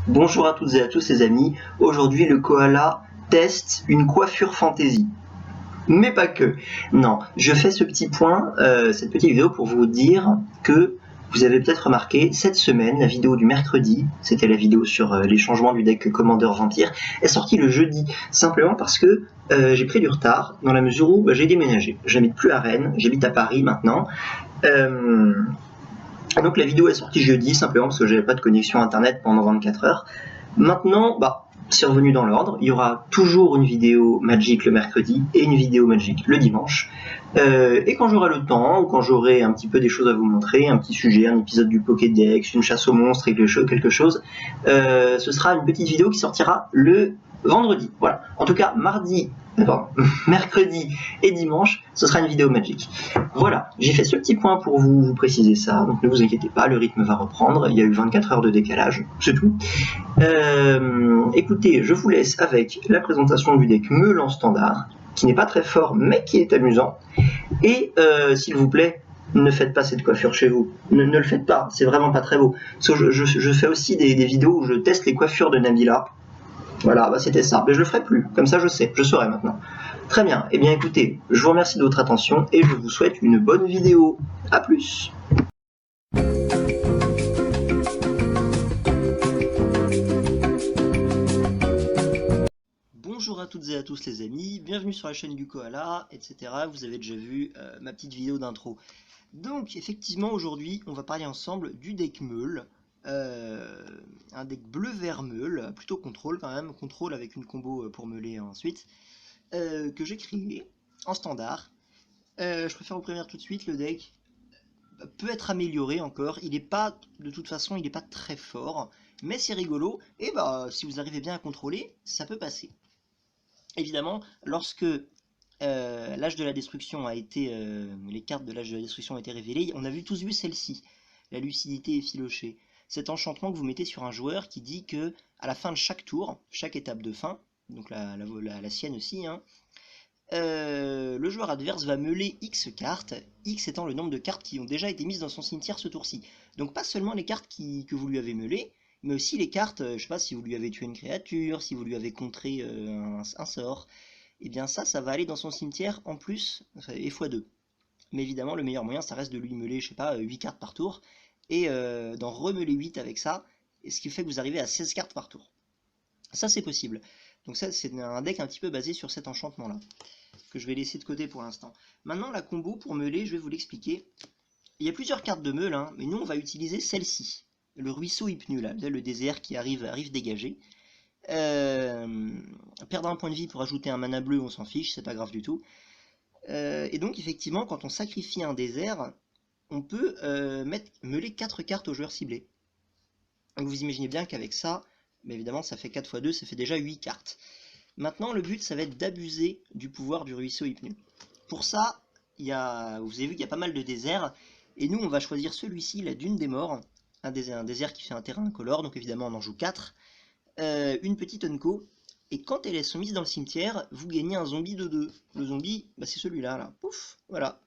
Bonjour à toutes et à tous les amis, aujourd'hui le koala teste une coiffure fantaisie. Mais pas que. Non, je fais ce petit point, cette petite vidéo pour vous dire que vous avez peut-être remarqué, cette semaine, la vidéo du mercredi, c'était la vidéo sur les changements du deck Commander Vampire, est sortie le jeudi, simplement parce que j'ai pris du retard, dans la mesure où j'ai déménagé. J'habite plus à Rennes, j'habite à Paris maintenant. Donc la vidéo est sortie jeudi, simplement parce que j'avais pas de connexion internet pendant 24 heures. Maintenant, c'est revenu dans l'ordre. Il y aura toujours une vidéo Magic le mercredi et une vidéo Magic le dimanche. Et quand j'aurai le temps, ou quand j'aurai un petit peu des choses à vous montrer, un petit sujet, un épisode du Pokédex, une chasse aux monstres, quelque chose, ce sera une petite vidéo qui sortira le vendredi. Voilà. En tout cas, mercredi et dimanche, ce sera une vidéo Magic. Voilà, j'ai fait ce petit point pour vous préciser ça, donc ne vous inquiétez pas, le rythme va reprendre, il y a eu 24 heures de décalage, c'est tout. Écoutez, je vous laisse avec la présentation du deck Meule en standard, qui n'est pas très fort, mais qui est amusant. Et s'il vous plaît, ne faites pas cette coiffure chez vous. Ne le faites pas, c'est vraiment pas très beau. Parce que je fais aussi des vidéos où je teste les coiffures de Nabila. Voilà, c'était ça. Mais je le ferai plus, comme ça je saurai maintenant. Très bien, et bien écoutez, je vous remercie de votre attention et je vous souhaite une bonne vidéo. A plus. Bonjour à toutes et à tous les amis, bienvenue sur la chaîne du koala, etc. Vous avez déjà vu ma petite vidéo d'intro. Donc effectivement aujourd'hui on va parler ensemble du deck Meule, un deck bleu-vert Meule, plutôt contrôle quand même, contrôle avec une combo pour meuler ensuite, que j'ai créé en standard. Je préfère vous prévenir tout de suite, le deck peut être amélioré encore, il n'est pas, de toute façon il n'est pas très fort, mais c'est rigolo, et si vous arrivez bien à contrôler, ça peut passer. Évidemment, lorsque l'âge de la destruction a été, les cartes de l'âge de la destruction ont été révélées, on a tous vu celle-ci, la lucidité effilochée. Cet enchantement que vous mettez sur un joueur qui dit que à la fin de chaque tour, chaque étape de fin, donc la sienne aussi, hein, le joueur adverse va meuler X cartes, X étant le nombre de cartes qui ont déjà été mises dans son cimetière ce tour-ci. Donc pas seulement les cartes que vous lui avez meulées, mais aussi les cartes, je sais pas, si vous lui avez tué une créature, si vous lui avez contré un sort, et bien ça va aller dans son cimetière en plus, et x2. Mais évidemment, le meilleur moyen, ça reste de lui meuler, je sais pas, 8 cartes par tour, et d'en remeuler 8 avec ça, et ce qui fait que vous arrivez à 16 cartes par tour. Ça, c'est possible. Donc ça, c'est un deck un petit peu basé sur cet enchantement-là, que je vais laisser de côté pour l'instant. Maintenant, la combo pour meuler, je vais vous l'expliquer. Il y a plusieurs cartes de meule, hein, mais nous, on va utiliser celle-ci. Le ruisseau hypnu, là, le désert qui arrive dégagé. Perdre un point de vie pour ajouter un mana bleu, on s'en fiche, c'est pas grave du tout. Et donc, effectivement, quand on sacrifie un désert, on peut meuler 4 cartes au joueur ciblé. Donc vous imaginez bien qu'avec ça, mais évidemment, ça fait 4 x 2, ça fait déjà 8 cartes. Maintenant, le but, ça va être d'abuser du pouvoir du ruisseau hypnu. Pour ça, vous avez vu qu'il y a pas mal de déserts, et nous, on va choisir celui-ci, la dune des morts, un désert qui fait un terrain incolore, donc évidemment, on en joue 4, une petite unco, et quand elles sont mises dans le cimetière, vous gagnez un zombie de 2. Le zombie, c'est celui-là, là. Pouf, voilà,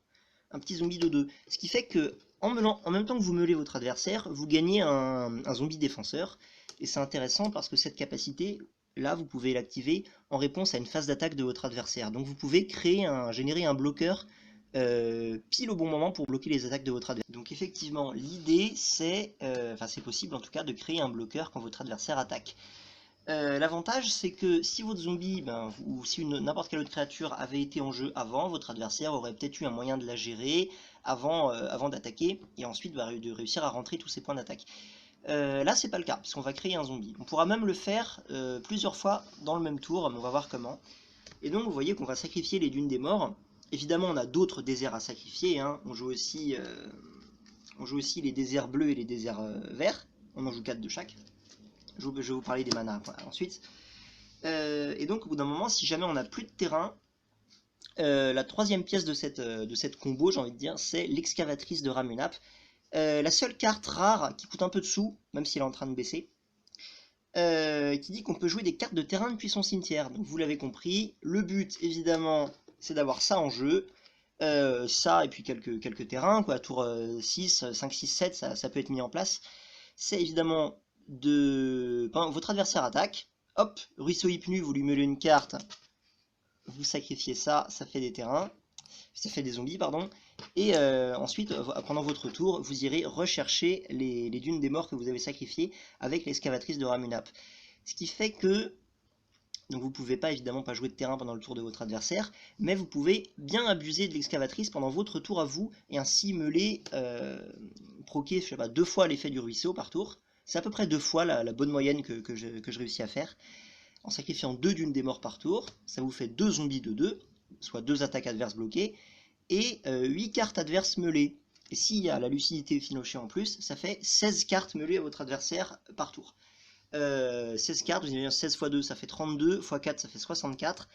un petit zombie de 2. Ce qui fait que, en même temps que vous meulez votre adversaire, vous gagnez un zombie défenseur, et c'est intéressant parce que cette capacité, là, vous pouvez l'activer en réponse à une phase d'attaque de votre adversaire. Donc vous pouvez générer un bloqueur pile au bon moment pour bloquer les attaques de votre adversaire. Donc effectivement, l'idée c'est, c'est possible en tout cas, de créer un bloqueur quand votre adversaire attaque. L'avantage c'est que si votre zombie, ou si n'importe quelle autre créature avait été en jeu avant, votre adversaire aurait peut-être eu un moyen de la gérer avant d'attaquer, et ensuite de réussir à rentrer tous ses points d'attaque. Là c'est pas le cas, puisqu'on va créer un zombie. On pourra même le faire plusieurs fois dans le même tour, mais on va voir comment. Et donc vous voyez qu'on va sacrifier les dunes des morts. Évidemment on a d'autres déserts à sacrifier, hein. On joue aussi les déserts bleus et les déserts verts. On en joue 4 de chaque. Je vais vous parler des manas ensuite. Et donc au bout d'un moment, si jamais on n'a plus de terrain, la troisième pièce de cette combo, j'ai envie de dire, c'est l'excavatrice de Ramunap. La seule carte rare qui coûte un peu de sous, même si elle est en train de baisser, qui dit qu'on peut jouer des cartes de terrain depuis son cimetière. Donc vous l'avez compris, le but évidemment c'est d'avoir ça en jeu, ça et puis quelques terrains, quoi, tour 6, 5, 6, 7, ça peut être mis en place. C'est évidemment de votre adversaire attaque, hop, ruisseau hypnu, vous lui meulez une carte, vous sacrifiez ça, ça fait des terrains, ça fait des zombies, pardon, et ensuite, pendant votre tour, vous irez rechercher les dunes des morts que vous avez sacrifiées avec l'excavatrice de Ramunap. Ce qui fait que, donc vous pouvez pas évidemment pas jouer de terrain pendant le tour de votre adversaire, mais vous pouvez bien abuser de l'excavatrice pendant votre tour à vous, et ainsi meuler, proquer, je sais pas, 2 fois l'effet du ruisseau par tour. C'est à peu près 2 fois la bonne moyenne que je réussis à faire. En sacrifiant 2 dunes des morts par tour, ça vous fait 2 zombies de 2, soit 2 attaques adverses bloquées, et 8 cartes adverses meulées. Et s'il y a la lucidité Finoché en plus, ça fait 16 cartes meulées à votre adversaire par tour. 16 cartes, vous avez 16 x 2, ça fait 32, x 4, ça fait 64.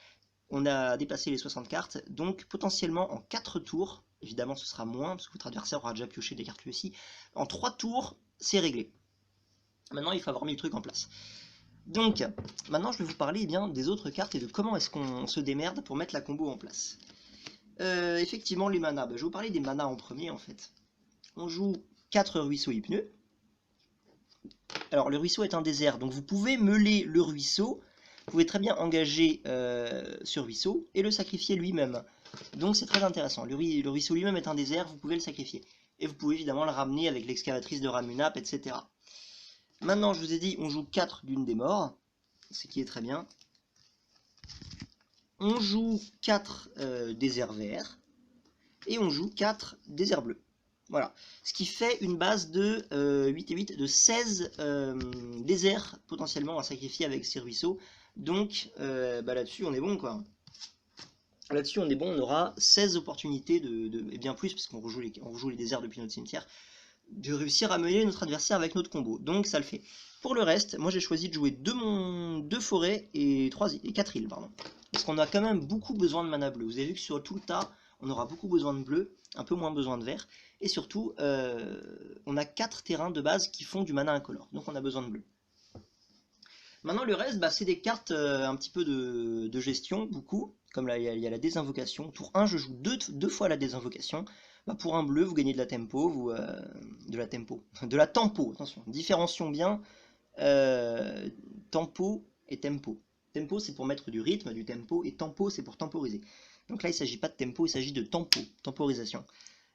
On a dépassé les 60 cartes, donc potentiellement en 4 tours, évidemment ce sera moins, parce que votre adversaire aura déjà pioché des cartes lui aussi, en 3 tours, c'est réglé. Maintenant, il faut avoir mis le truc en place. Donc, maintenant je vais vous parler bien des autres cartes et de comment est-ce qu'on se démerde pour mettre la combo en place. Effectivement, les manas, je vais vous parler des manas en premier en fait. On joue 4 ruisseaux hypneux. Alors, le ruisseau est un désert, donc vous pouvez meuler le ruisseau. Vous pouvez très bien engager ce ruisseau et le sacrifier lui-même. Donc c'est très intéressant. Le ruisseau lui-même est un désert, vous pouvez le sacrifier. Et vous pouvez évidemment le ramener avec l'excavatrice de Ramunap, etc. Maintenant, je vous ai dit, on joue 4 dunes des morts, ce qui est très bien. On joue 4 déserts verts, et on joue 4 déserts bleus. Voilà. Ce qui fait une base de 8 et 8, de 16 déserts potentiellement à sacrifier avec ces ruisseaux. Donc là-dessus, on est bon, quoi. Là-dessus, on est bon, on aura 16 opportunités, et bien plus, parce qu'on rejoue les déserts depuis notre cimetière, de réussir à mener notre adversaire avec notre combo. Donc ça le fait. Pour le reste, moi j'ai choisi de jouer 2 forêts et 4 îles, pardon. Parce qu'on a quand même beaucoup besoin de mana bleu. Vous avez vu que sur tout le tas, on aura beaucoup besoin de bleu, un peu moins besoin de vert. Et surtout, on a 4 terrains de base qui font du mana incolore. Donc on a besoin de bleu. Maintenant le reste, c'est des cartes un petit peu de gestion, beaucoup. Comme là, il y a la désinvocation. Tour 1, je joue 2 fois la désinvocation. Pour un bleu, vous gagnez de la tempo, de la tempo, attention, différencions bien tempo et tempo. Tempo, c'est pour mettre du rythme, du tempo, et tempo, c'est pour temporiser. Donc là, il ne s'agit pas de tempo, il s'agit de tempo, temporisation.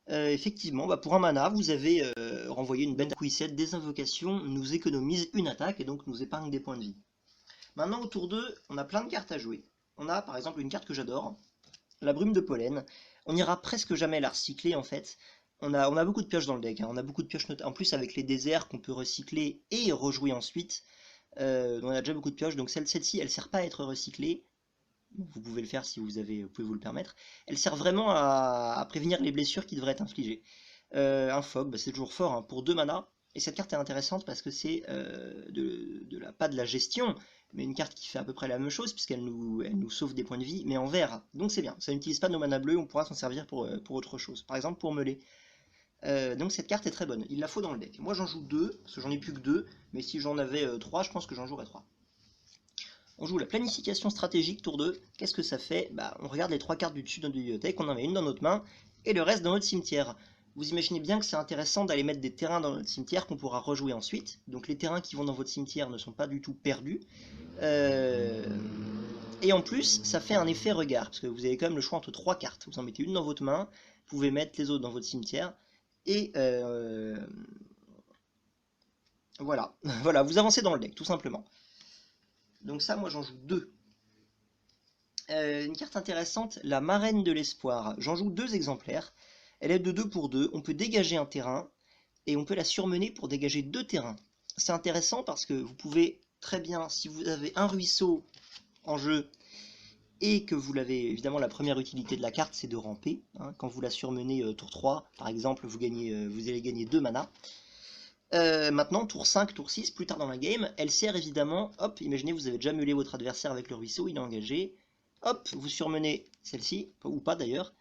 Effectivement, pour un mana, vous avez renvoyé une bête quiset, désinvocation nous économise une attaque et donc nous épargne des points de vie. Maintenant, au tour 2, on a plein de cartes à jouer. On a par exemple une carte que j'adore, la brume de pollen. On n'ira presque jamais la recycler en fait. On a beaucoup de pioches dans le deck, on a beaucoup de pioches en plus avec les déserts qu'on peut recycler et rejouer ensuite. On a déjà beaucoup de pioches, donc celle-ci elle sert pas à être recyclée. Vous pouvez le faire si vous pouvez vous le permettre. Elle sert vraiment à prévenir les blessures qui devraient être infligées. Un fog, c'est toujours fort pour 2 mana. Et cette carte est intéressante parce que c'est pas de la gestion, mais une carte qui fait à peu près la même chose, puisqu'elle nous sauve des points de vie, mais en vert. Donc c'est bien, ça n'utilise pas nos mana bleus, on pourra s'en servir pour autre chose. Par exemple pour meuler. Donc cette carte est très bonne, il la faut dans le deck. Moi j'en joue 2, parce que j'en ai plus que 2, mais si j'en avais 3, je pense que j'en jouerais 3. On joue la planification stratégique tour 2. Qu'est-ce que ça fait? On regarde les 3 cartes du dessus de notre bibliothèque, on en met une dans notre main, et le reste dans notre cimetière. Vous imaginez bien que c'est intéressant d'aller mettre des terrains dans notre cimetière qu'on pourra rejouer ensuite. Donc les terrains qui vont dans votre cimetière ne sont pas du tout perdus. Et en plus, ça fait un effet regard, parce que vous avez quand même le choix entre 3 cartes. Vous en mettez une dans votre main, vous pouvez mettre les autres dans votre cimetière, et voilà. Voilà, vous avancez dans le deck, tout simplement. Donc ça, moi j'en joue 2. Une carte intéressante, la marraine de l'espoir. J'en joue 2 exemplaires. Elle est de 2 pour 2. On peut dégager un terrain et on peut la surmener pour dégager 2 terrains. C'est intéressant parce que vous pouvez très bien, si vous avez un ruisseau en jeu et que vous l'avez, évidemment la première utilité de la carte c'est de ramper. Quand vous la surmenez tour 3 par exemple, vous allez gagner 2 mana. Maintenant, tour 5, tour 6, plus tard dans la game, elle sert évidemment, hop, imaginez vous avez déjà meulé votre adversaire avec le ruisseau, il est engagé, hop, vous surmenez celle-ci, ou pas d'ailleurs,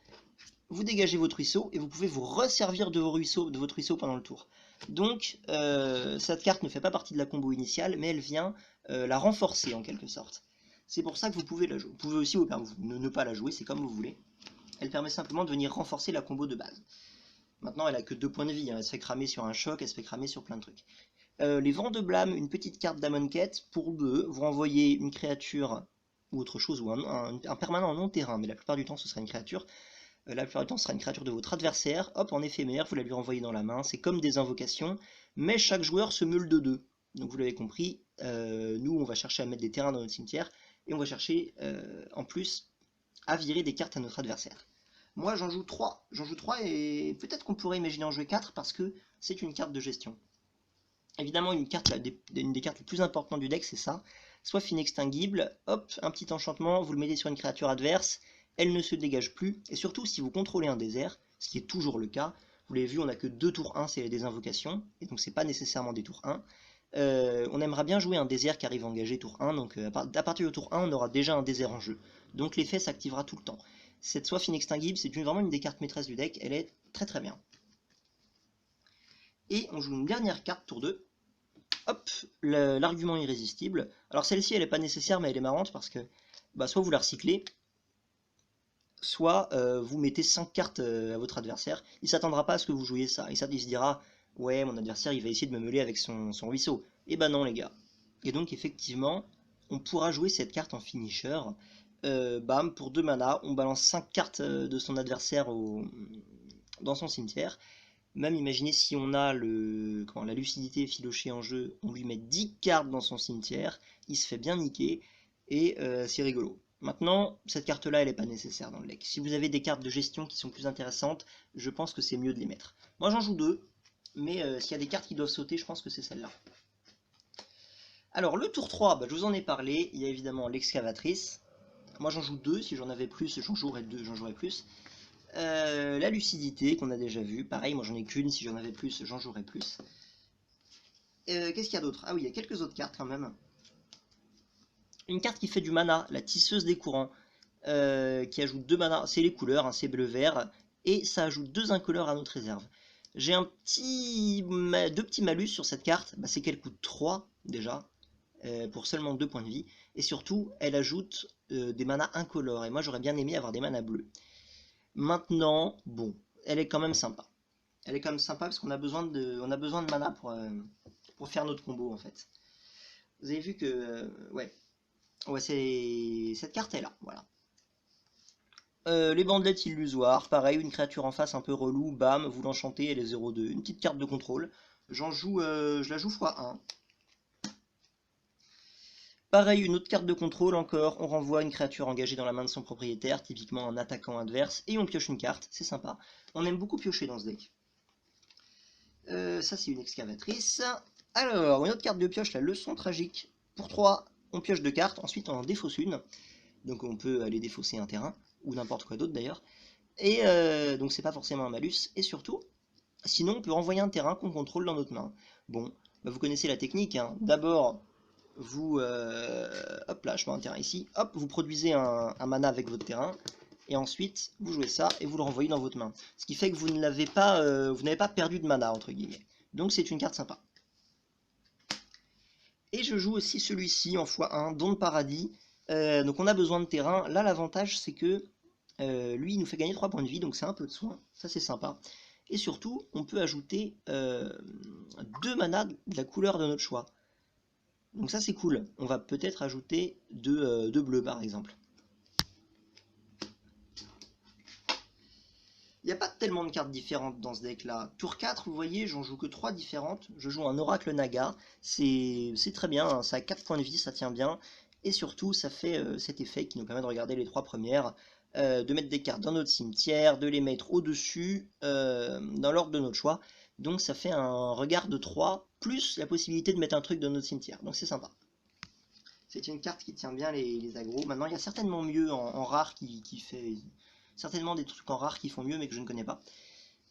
vous dégagez votre ruisseau et vous pouvez vous resservir de votre ruisseau pendant le tour. Donc, cette carte ne fait pas partie de la combo initiale, mais elle vient la renforcer en quelque sorte. C'est pour ça que vous pouvez la jouer. Vous pouvez aussi ne pas la jouer, c'est comme vous voulez. Elle permet simplement de venir renforcer la combo de base. Maintenant, elle a que 2 points de vie, elle se fait cramer sur un choc, elle se fait cramer sur plein de trucs. Les vents de blâme, une petite carte d'Amonkhet pour 2. Vous renvoyez une créature ou autre chose, ou un permanent non terrain, mais la plupart du temps ce sera une créature. La plupart du temps ce sera une créature de votre adversaire. Hop, en éphémère, vous la lui renvoyez dans la main. C'est comme des invocations, mais chaque joueur se meule de 2. Donc vous l'avez compris, nous on va chercher à mettre des terrains dans notre cimetière, et on va chercher en plus à virer des cartes à notre adversaire. Moi j'en joue 3. J'en joue 3 et peut-être qu'on pourrait imaginer en jouer 4 parce que c'est une carte de gestion. Évidemment, une des cartes les plus importantes du deck, c'est ça. Soif inextinguible, hop, un petit enchantement, vous le mettez sur une créature adverse, elle ne se dégage plus, et surtout si vous contrôlez un désert, ce qui est toujours le cas, vous l'avez vu, on n'a que 2 tours 1, c'est des invocations, et donc c'est pas nécessairement des tours 1. On aimerait bien jouer un désert qui arrive à engager tour 1, donc à partir du tour 1, on aura déjà un désert en jeu. Donc l'effet s'activera tout le temps. Cette soif inextinguible, c'est vraiment une des cartes maîtresses du deck, elle est très très bien. Et on joue une dernière carte, tour 2. Hop, l'argument irrésistible. Alors celle-ci, elle n'est pas nécessaire, mais elle est marrante parce que soit vous la recyclez, soit vous mettez 5 cartes à votre adversaire. Il ne s'attendra pas à ce que vous jouiez ça. Il se dira, ouais, mon adversaire, il va essayer de me meuler avec son ruisseau. Et bah non, les gars. Et donc, effectivement, on pourra jouer cette carte en finisher. Bam, pour 2 mana, on balance 5 cartes de son adversaire dans son cimetière. Même imaginez si on a la lucidité filochée en jeu, on lui met 10 cartes dans son cimetière, il se fait bien niquer, et c'est rigolo. Maintenant, cette carte-là, elle n'est pas nécessaire dans le deck. Si vous avez des cartes de gestion qui sont plus intéressantes, je pense que c'est mieux de les mettre. Moi j'en joue 2, mais s'il y a des cartes qui doivent sauter, je pense que c'est celle-là. Alors le tour 3, je vous en ai parlé, il y a évidemment l'excavatrice. Moi j'en joue 2, si j'en avais plus, j'en jouerais 2, j'en jouerais plus. La lucidité qu'on a déjà vu, pareil, moi j'en ai qu'une, si j'en avais plus, j'en jouerais plus. Qu'est-ce qu'il y a d'autre? Ah oui, il y a quelques autres cartes quand même. Une carte qui fait du mana, la tisseuse des courants, qui ajoute 2 mana, c'est les couleurs, hein, c'est bleu-vert, et ça ajoute 2 incolores à notre réserve. J'ai deux petits malus sur cette carte, c'est qu'elle coûte 3 déjà, pour seulement 2 points de vie, et surtout elle ajoute des manas incolores, et moi j'aurais bien aimé avoir des manas bleus. Maintenant, bon, elle est quand même sympa. Elle est quand même sympa parce qu'on a besoin de mana pour faire notre combo en fait. Vous avez vu que, ouais, cette carte est là, voilà. Les bandelettes illusoires, pareil, une créature en face un peu relou, bam, vous l'enchantez, elle est 0-2. Une petite carte de contrôle, je la joue x1. Pareil, une autre carte de contrôle encore, on renvoie une créature engagée dans la main de son propriétaire, typiquement un attaquant adverse, et on pioche une carte, c'est sympa. On aime beaucoup piocher dans ce deck. Ça c'est une excavatrice. Alors, une autre carte de pioche, la leçon tragique. Pour 3, on pioche 2 cartes, ensuite on en défausse une. Donc on peut aller défausser un terrain, ou n'importe quoi d'autre d'ailleurs. Et donc c'est pas forcément un malus, et surtout, sinon on peut renvoyer un terrain qu'on contrôle dans notre main. Bon, vous connaissez la technique, hein. D'abord, vous, hop là, je mets un terrain ici, hop, vous produisez un mana avec votre terrain, et ensuite vous jouez ça et vous le renvoyez dans votre main. Ce qui fait que vous n'avez pas perdu de mana, entre guillemets. Donc c'est une carte sympa. Et je joue aussi celui-ci en x1, Don de Paradis. Donc on a besoin de terrain. Là l'avantage c'est que lui il nous fait gagner 3 points de vie, donc c'est un peu de soin, ça c'est sympa. Et surtout, on peut ajouter 2 manas de la couleur de notre choix. Donc ça c'est cool, on va peut-être ajouter 2 bleus par exemple. Il n'y a pas tellement de cartes différentes dans ce deck là. Tour 4, vous voyez, j'en joue que 3 différentes. Je joue un Oracle Naga, c'est très bien, hein. Ça a 4 points de vie, ça tient bien. Et surtout, ça fait cet effet qui nous permet de regarder les 3 premières, de mettre des cartes dans notre cimetière, de les mettre au-dessus, dans l'ordre de notre choix. Donc ça fait un regard de 3, plus la possibilité de mettre un truc dans notre cimetière. Donc c'est sympa. C'est une carte qui tient bien les agros. Maintenant, il y a certainement mieux en rare qui fait... Certainement des trucs en rare qui font mieux, mais que je ne connais pas.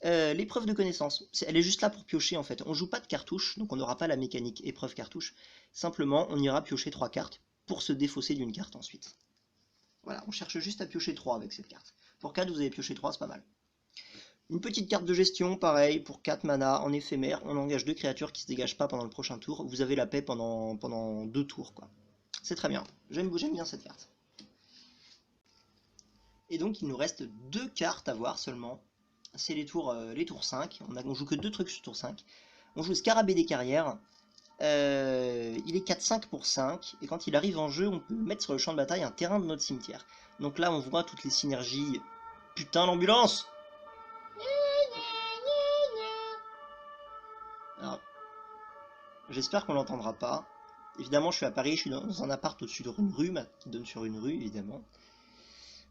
L'épreuve de connaissance, elle est juste là pour piocher en fait. On joue pas de cartouche, donc on n'aura pas la mécanique épreuve cartouche. Simplement, on ira piocher 3 cartes pour se défausser d'une carte ensuite. Voilà, on cherche juste à piocher 3 avec cette carte. Pour 4, vous avez pioché 3, c'est pas mal. Une petite carte de gestion, pareil, pour 4 mana, en éphémère, on engage 2 créatures qui se dégagent pas pendant le prochain tour. Vous avez la paix pendant 2 tours, quoi. C'est très bien, j'aime bien cette carte. Et donc il nous reste 2 cartes à voir seulement. C'est les tours 5. On joue que 2 trucs sur tour 5. On joue Scarabée des carrières. Il est 4-5 pour 5, et quand il arrive en jeu, on peut mettre sur le champ de bataille un terrain de notre cimetière. Donc là, on voit toutes les synergies. Putain, l'ambulance! Alors, j'espère qu'on l'entendra pas. Évidemment, je suis à Paris, je suis dans un appart au-dessus d'une rue, qui donne sur une rue, évidemment.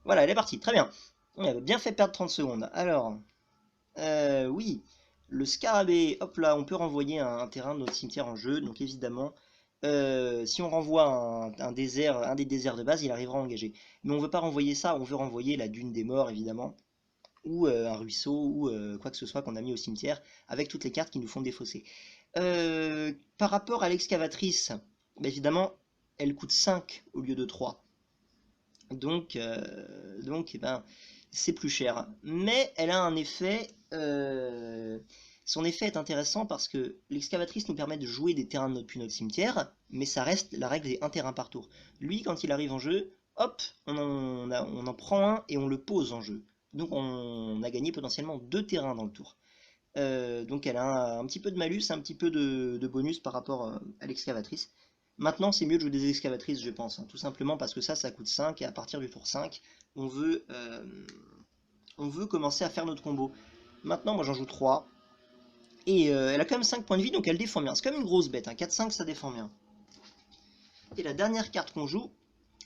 Voilà, elle est partie, très bien. On avait bien fait perdre 30 secondes. Alors, oui, le scarabée, hop là, on peut renvoyer un terrain de notre cimetière en jeu, donc évidemment, si on renvoie un désert, un des déserts de base, il arrivera engagé. Mais on veut pas renvoyer ça, on veut renvoyer la dune des morts, évidemment, ou un ruisseau, ou quoi que ce soit qu'on a mis au cimetière, avec toutes les cartes qui nous font défausser. Par rapport à l'excavatrice, bah, évidemment, elle coûte 5 au lieu de 3. Donc eh ben, c'est plus cher. Mais elle a un effet. Son effet est intéressant parce que l'excavatrice nous permet de jouer des terrains depuis notre cimetière, mais ça reste la règle des un terrain par tour. Lui, quand il arrive en jeu, hop, on en prend un et on le pose en jeu. Donc on a gagné potentiellement 2 terrains dans le tour. Donc elle a un petit peu de malus, un petit peu de bonus par rapport à l'excavatrice. Maintenant, c'est mieux de jouer des excavatrices, je pense, hein, tout simplement parce que ça coûte 5, et à partir du tour 5, on veut commencer à faire notre combo. Maintenant, moi j'en joue 3, et elle a quand même 5 points de vie, donc elle défend bien. C'est comme une grosse bête, hein, 4-5, ça défend bien. Et la dernière carte qu'on joue,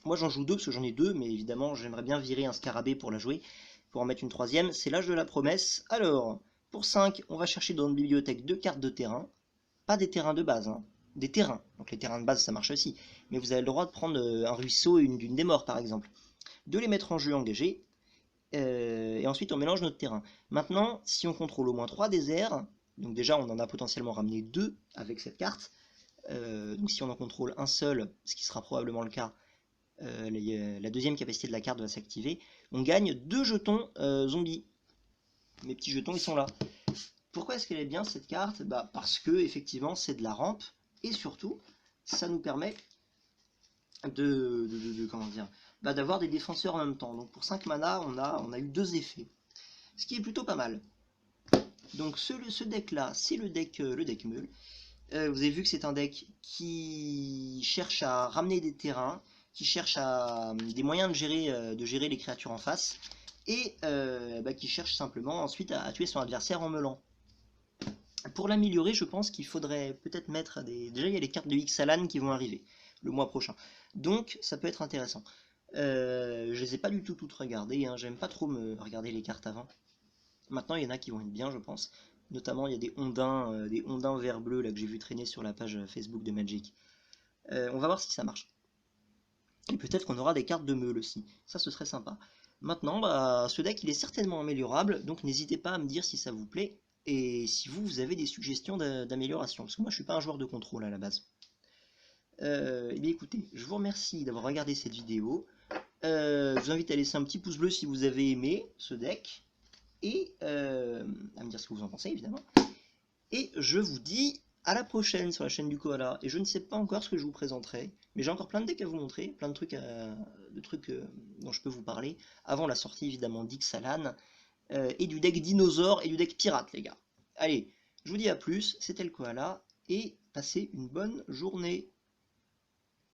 moi j'en joue 2 parce que j'en ai 2, mais évidemment j'aimerais bien virer un scarabée pour la jouer, pour en mettre une troisième, c'est l'âge de la promesse. Alors, pour 5, on va chercher dans notre bibliothèque 2 cartes de terrain, pas des terrains de base, hein, des terrains. Donc les terrains de base ça marche aussi, mais vous avez le droit de prendre un ruisseau et une dune des morts par exemple, de les mettre en jeu engagé, et ensuite on mélange notre terrain. Maintenant, si on contrôle au moins 3 déserts, donc déjà on en a potentiellement ramené 2 avec cette carte, donc si on en contrôle un seul, ce qui sera probablement le cas, la deuxième capacité de la carte va s'activer, on gagne 2 jetons zombies. Mes petits jetons ils sont là. Pourquoi est-ce qu'elle est bien cette carte? Bah, parce que effectivement c'est de la rampe, et surtout ça nous permet comment dire, bah, d'avoir des défenseurs en même temps. Donc pour 5 mana on a eu 2 effets, ce qui est plutôt pas mal. Donc ce deck là c'est le deck meule. Vous avez vu que c'est un deck qui cherche à ramener des terrains, qui cherche à des moyens de gérer les créatures en face, et bah, qui cherche simplement ensuite à tuer son adversaire en meulant. Pour l'améliorer, je pense qu'il faudrait peut-être mettre des... Déjà, il y a les cartes de Ixalan qui vont arriver le mois prochain. Donc, ça peut être intéressant. Je les ai pas du tout toutes regardées, hein. J'aime pas trop me regarder les cartes avant. Maintenant, il y en a qui vont être bien, je pense. Notamment, il y a des ondins vert bleu là, que j'ai vu traîner sur la page Facebook de Magic. On va voir si ça marche. Et peut-être qu'on aura des cartes de meule aussi. Ça, ce serait sympa. Maintenant, bah, ce deck, il est certainement améliorable. Donc, n'hésitez pas à me dire si ça vous plaît. Et si vous avez des suggestions d'amélioration. Parce que moi, je suis pas un joueur de contrôle à la base. Eh bien, écoutez, je vous remercie d'avoir regardé cette vidéo. Je vous invite à laisser un petit pouce bleu si vous avez aimé ce deck. Et à me dire ce que vous en pensez, évidemment. Et je vous dis à la prochaine sur la chaîne du Koala. Et je ne sais pas encore ce que je vous présenterai, mais j'ai encore plein de decks à vous montrer, plein de trucs, dont je peux vous parler, avant la sortie évidemment d'Ixalan, et du deck dinosaure et du deck pirate, les gars. Allez, je vous dis à plus, c'était le Koala, et passez une bonne journée.